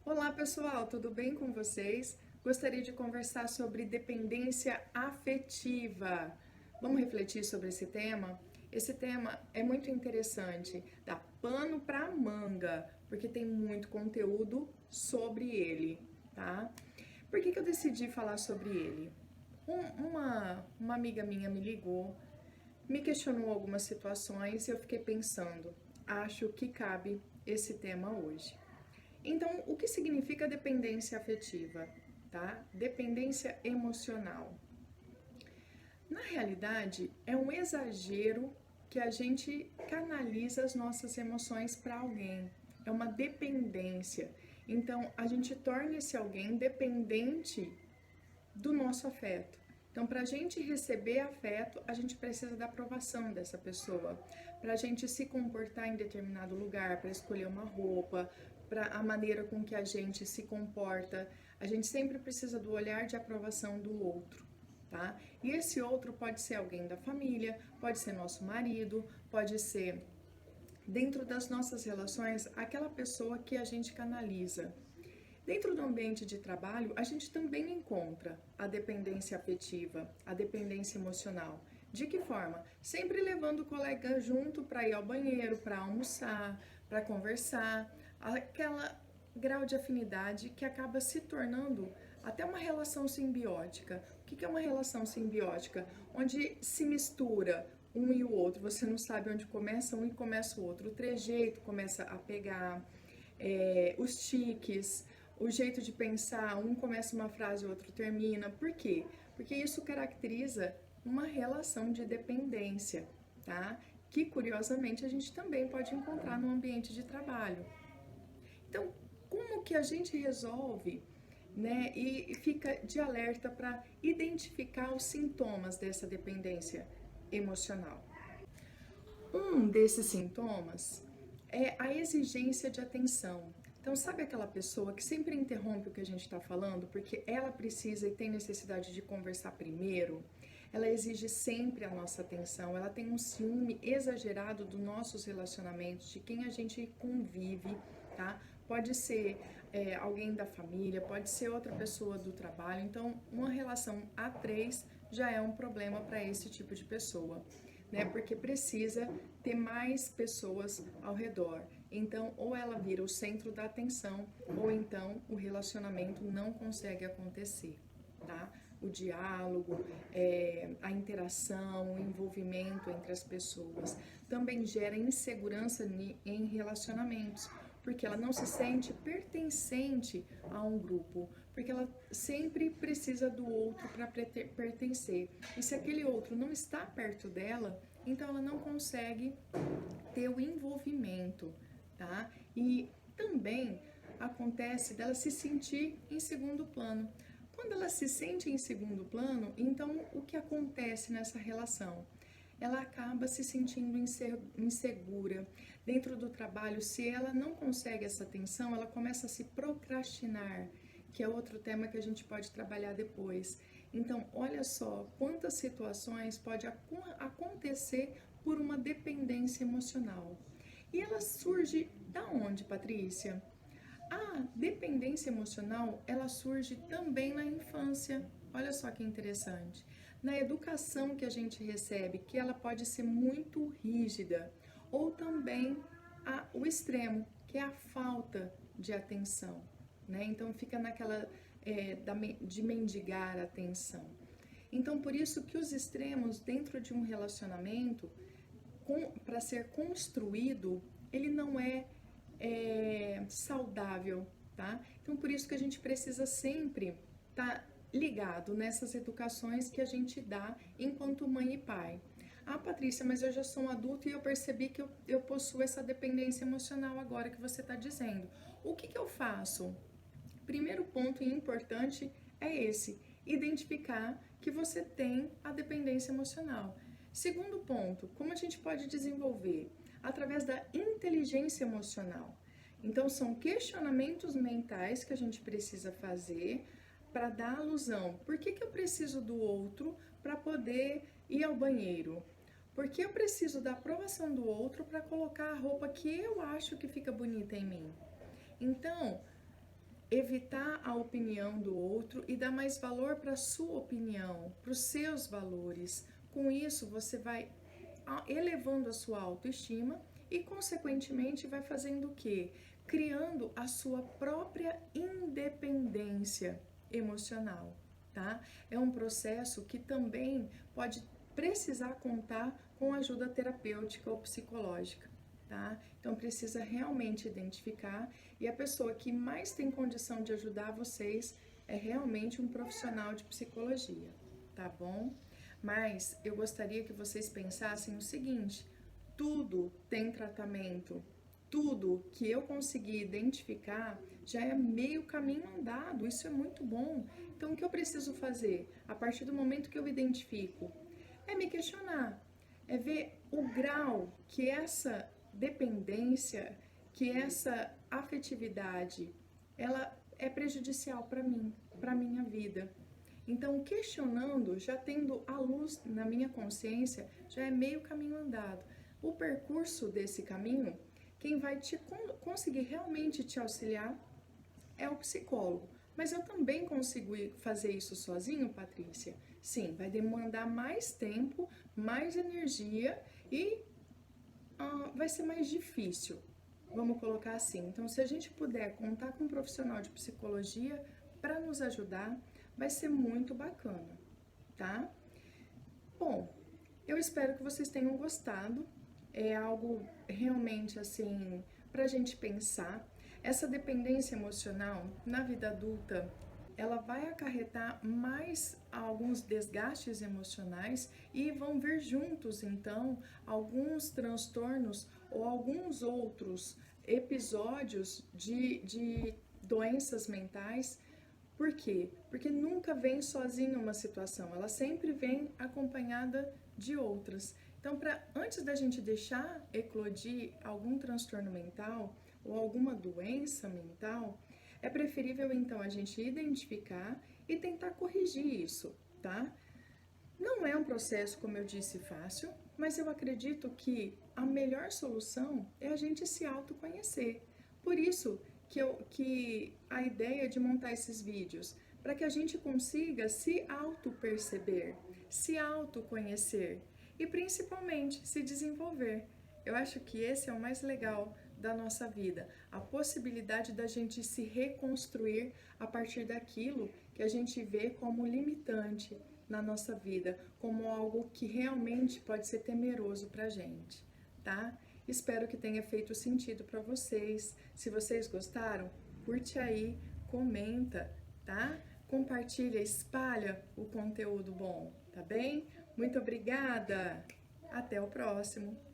Olá pessoal, tudo bem com vocês? Gostaria de conversar sobre dependência afetiva. Vamos refletir sobre esse tema? Esse tema é muito interessante, dá pano para manga, porque tem muito conteúdo sobre ele, tá? Por que eu decidi falar sobre ele? Uma amiga minha me ligou, me questionou algumas situações e eu fiquei pensando, acho que cabe esse tema hoje. Então, o que significa dependência afetiva, tá? Dependência emocional. Na realidade, é um exagero que a gente canaliza as nossas emoções para alguém. É uma dependência. Então, a gente torna esse alguém dependente do nosso afeto. Então, para a gente receber afeto, a gente precisa da aprovação dessa pessoa. Para a gente se comportar em determinado lugar, para escolher uma roupa, para a maneira com que a gente se comporta, a gente sempre precisa do olhar de aprovação do outro, tá? E esse outro pode ser alguém da família, pode ser nosso marido, pode ser dentro das nossas relações aquela pessoa que a gente canaliza. Dentro do ambiente de trabalho, a gente também encontra a dependência afetiva, a dependência emocional. De que forma? Sempre levando o colega junto para ir ao banheiro, para almoçar, para conversar, aquela grau de afinidade que acaba se tornando até uma relação simbiótica. O que é uma relação simbiótica? Onde se mistura um e o outro, você não sabe onde começa um e começa o outro. O trejeito começa a pegar, os tiques, o jeito de pensar, um começa uma frase, o outro termina. Por quê? Porque isso caracteriza uma relação de dependência, tá? Que curiosamente a gente também pode encontrar no ambiente de trabalho. Então, como que a gente resolve, né? E fica de alerta para identificar os sintomas dessa dependência emocional. Um desses sintomas é a exigência de atenção. Então, sabe aquela pessoa que sempre interrompe o que a gente está falando porque ela precisa e tem necessidade de conversar primeiro? Ela exige sempre a nossa atenção, ela tem um ciúme exagerado dos nossos relacionamentos, de quem a gente convive, tá? Pode ser alguém da família, pode ser outra pessoa do trabalho. Então, uma relação a três já é um problema para esse tipo de pessoa, né? Porque precisa ter mais pessoas ao redor. Então, ou ela vira o centro da atenção, ou então o relacionamento não consegue acontecer, tá? O diálogo, a interação, o envolvimento entre as pessoas também gera insegurança em relacionamentos, porque ela não se sente pertencente a um grupo, porque ela sempre precisa do outro para pertencer. E se aquele outro não está perto dela, então ela não consegue ter o envolvimento, tá? E também acontece dela se sentir em segundo plano. Quando ela se sente em segundo plano, então o que acontece nessa relação? Ela acaba se sentindo insegura. Dentro do trabalho, se ela não consegue essa atenção, ela começa a se procrastinar, que é outro tema que a gente pode trabalhar depois. Então, olha só quantas situações pode acontecer por uma dependência emocional. E ela surge da onde, Patrícia? A dependência emocional, ela surge também na infância. Olha só que interessante. Na educação que a gente recebe, que ela pode ser muito rígida, ou também o extremo, que é a falta de atenção, né? Então fica naquela de mendigar a atenção. Então por isso que os extremos dentro de um relacionamento, para ser construído, ele não é saudável, tá? Então por isso que a gente precisa sempre estar ligado nessas educações que a gente dá enquanto mãe e pai. Ah, Patrícia, mas eu já sou um adulto e eu percebi que eu possuo essa dependência emocional agora que você está dizendo. O que eu faço? Primeiro ponto importante é esse: identificar que você tem a dependência emocional. Segundo ponto, como a gente pode desenvolver? Através da inteligência emocional. Então, são questionamentos mentais que a gente precisa fazer para dar alusão. Por que eu preciso do outro para poder ir ao banheiro? Por que eu preciso da aprovação do outro para colocar a roupa que eu acho que fica bonita em mim? Então, evitar a opinião do outro e dar mais valor para a sua opinião, para os seus valores. Com isso, você vai elevando a sua autoestima e, consequentemente, vai fazendo o quê? Criando a sua própria independência emocional, tá? É um processo que também pode precisar contar com ajuda terapêutica ou psicológica, tá? Então precisa realmente identificar, e a pessoa que mais tem condição de ajudar vocês é realmente um profissional de psicologia, tá bom? Mas eu gostaria que vocês pensassem o seguinte: tudo tem tratamento, tudo que eu consegui identificar já é meio caminho andado, isso é muito bom. Então o que eu preciso fazer? A partir do momento que eu identifico, é me questionar, é ver o grau que essa dependência, que essa afetividade, ela é prejudicial para mim, para minha vida. Então, questionando, já tendo a luz na minha consciência, já é meio caminho andado. O percurso desse caminho, quem vai conseguir realmente te auxiliar é o psicólogo. Mas eu também consigo fazer isso sozinho, Patrícia? Sim, vai demandar mais tempo, mais energia e vai ser mais difícil. Vamos colocar assim. Então, se a gente puder contar com um profissional de psicologia para nos ajudar, vai ser muito bacana, tá? Bom, eu espero que vocês tenham gostado. É algo realmente assim para a gente pensar. Essa dependência emocional na vida adulta, ela vai acarretar mais alguns desgastes emocionais e vão vir juntos, então, alguns transtornos ou alguns outros episódios de doenças mentais. Por quê? Porque nunca vem sozinha uma situação, ela sempre vem acompanhada de outras. Então, antes da gente deixar eclodir algum transtorno mental ou alguma doença mental, é preferível então a gente identificar e tentar corrigir isso, tá? Não é um processo, como eu disse, fácil, mas eu acredito que a melhor solução é a gente se autoconhecer. Por isso que a ideia de montar esses vídeos, para que a gente consiga se auto-perceber, se autoconhecer e principalmente se desenvolver. Eu acho que esse é o mais legal da nossa vida, a possibilidade da gente se reconstruir a partir daquilo que a gente vê como limitante na nossa vida, como algo que realmente pode ser temeroso pra gente, tá? Espero que tenha feito sentido para vocês. Se vocês gostaram, curte aí, comenta, tá? Compartilha, espalha o conteúdo bom, tá bem? Muito obrigada! Até o próximo!